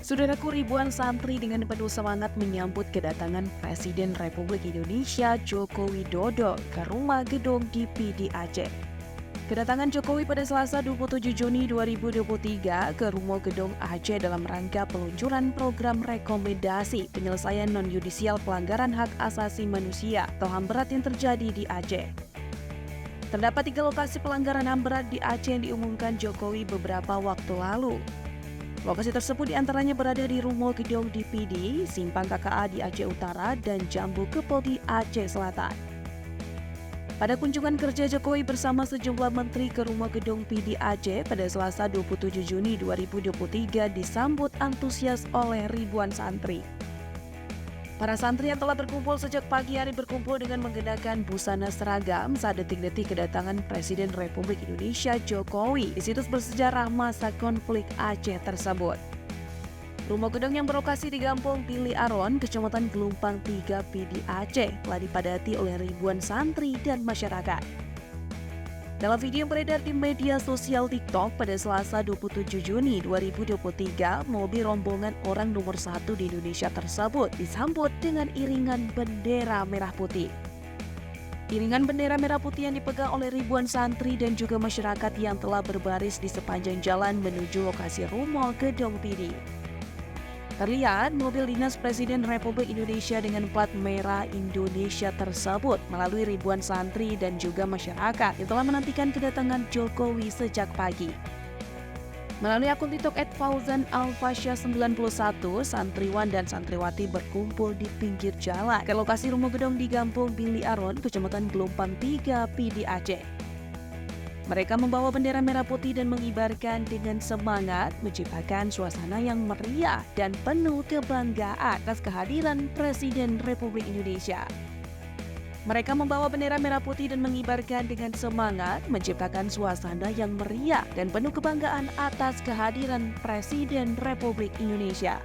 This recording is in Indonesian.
Saudaraku, ribuan santri dengan penuh semangat menyambut kedatangan Presiden Republik Indonesia Joko Widodo ke rumah gedung DPD Aceh. Kedatangan Jokowi pada Selasa 27 Juni 2023 ke rumah gedung Aceh dalam rangka peluncuran program rekomendasi penyelesaian non-yudisial pelanggaran hak asasi manusia atau HAM berat yang terjadi di Aceh. Terdapat 3 lokasi pelanggaran HAM berat di Aceh yang diumumkan Jokowi beberapa waktu lalu. Lokasi tersebut diantaranya berada di Rumah Gedung DPD, Simpang KKA di Aceh Utara, dan Jambu Kepo di Aceh Selatan. Pada kunjungan kerja Jokowi bersama sejumlah menteri ke Rumah Gedung PD Aceh pada Selasa 27 Juni 2023 disambut antusias oleh ribuan santri. Para santri yang telah berkumpul sejak pagi hari berkumpul dengan menggunakan busana seragam saat detik-detik kedatangan Presiden Republik Indonesia Jokowi di situs bersejarah masa konflik Aceh tersebut. Rumah gedung yang berlokasi di Kampung Pili Aron, Kecamatan Gelumpang 3 PD Aceh, telah dipadati oleh ribuan santri dan masyarakat. Dalam video yang beredar di media sosial TikTok pada Selasa 27 Juni 2023, mobil rombongan orang nomor 1 di Indonesia tersebut disambut dengan iringan bendera merah putih. Iringan bendera merah putih yang dipegang oleh ribuan santri dan juga masyarakat yang telah berbaris di sepanjang jalan menuju lokasi rumah gedung PD. Terlihat mobil dinas Presiden Republik Indonesia dengan plat merah Indonesia tersebut melalui ribuan santri dan juga masyarakat yang telah menantikan kedatangan Jokowi sejak pagi. Melalui akun TikTok @fauzanalfasya91, santriwan dan santriwati berkumpul di pinggir jalan ke lokasi rumah gedung di Kampung Pili Aron, Kecamatan Gelumpang 3 PD Aceh. Mereka membawa bendera merah putih dan mengibarkan dengan semangat, menciptakan suasana yang meriah dan penuh kebanggaan atas kehadiran Presiden Republik Indonesia. Mereka membawa bendera merah putih dan mengibarkan dengan semangat, menciptakan suasana yang meriah dan penuh kebanggaan atas kehadiran Presiden Republik Indonesia.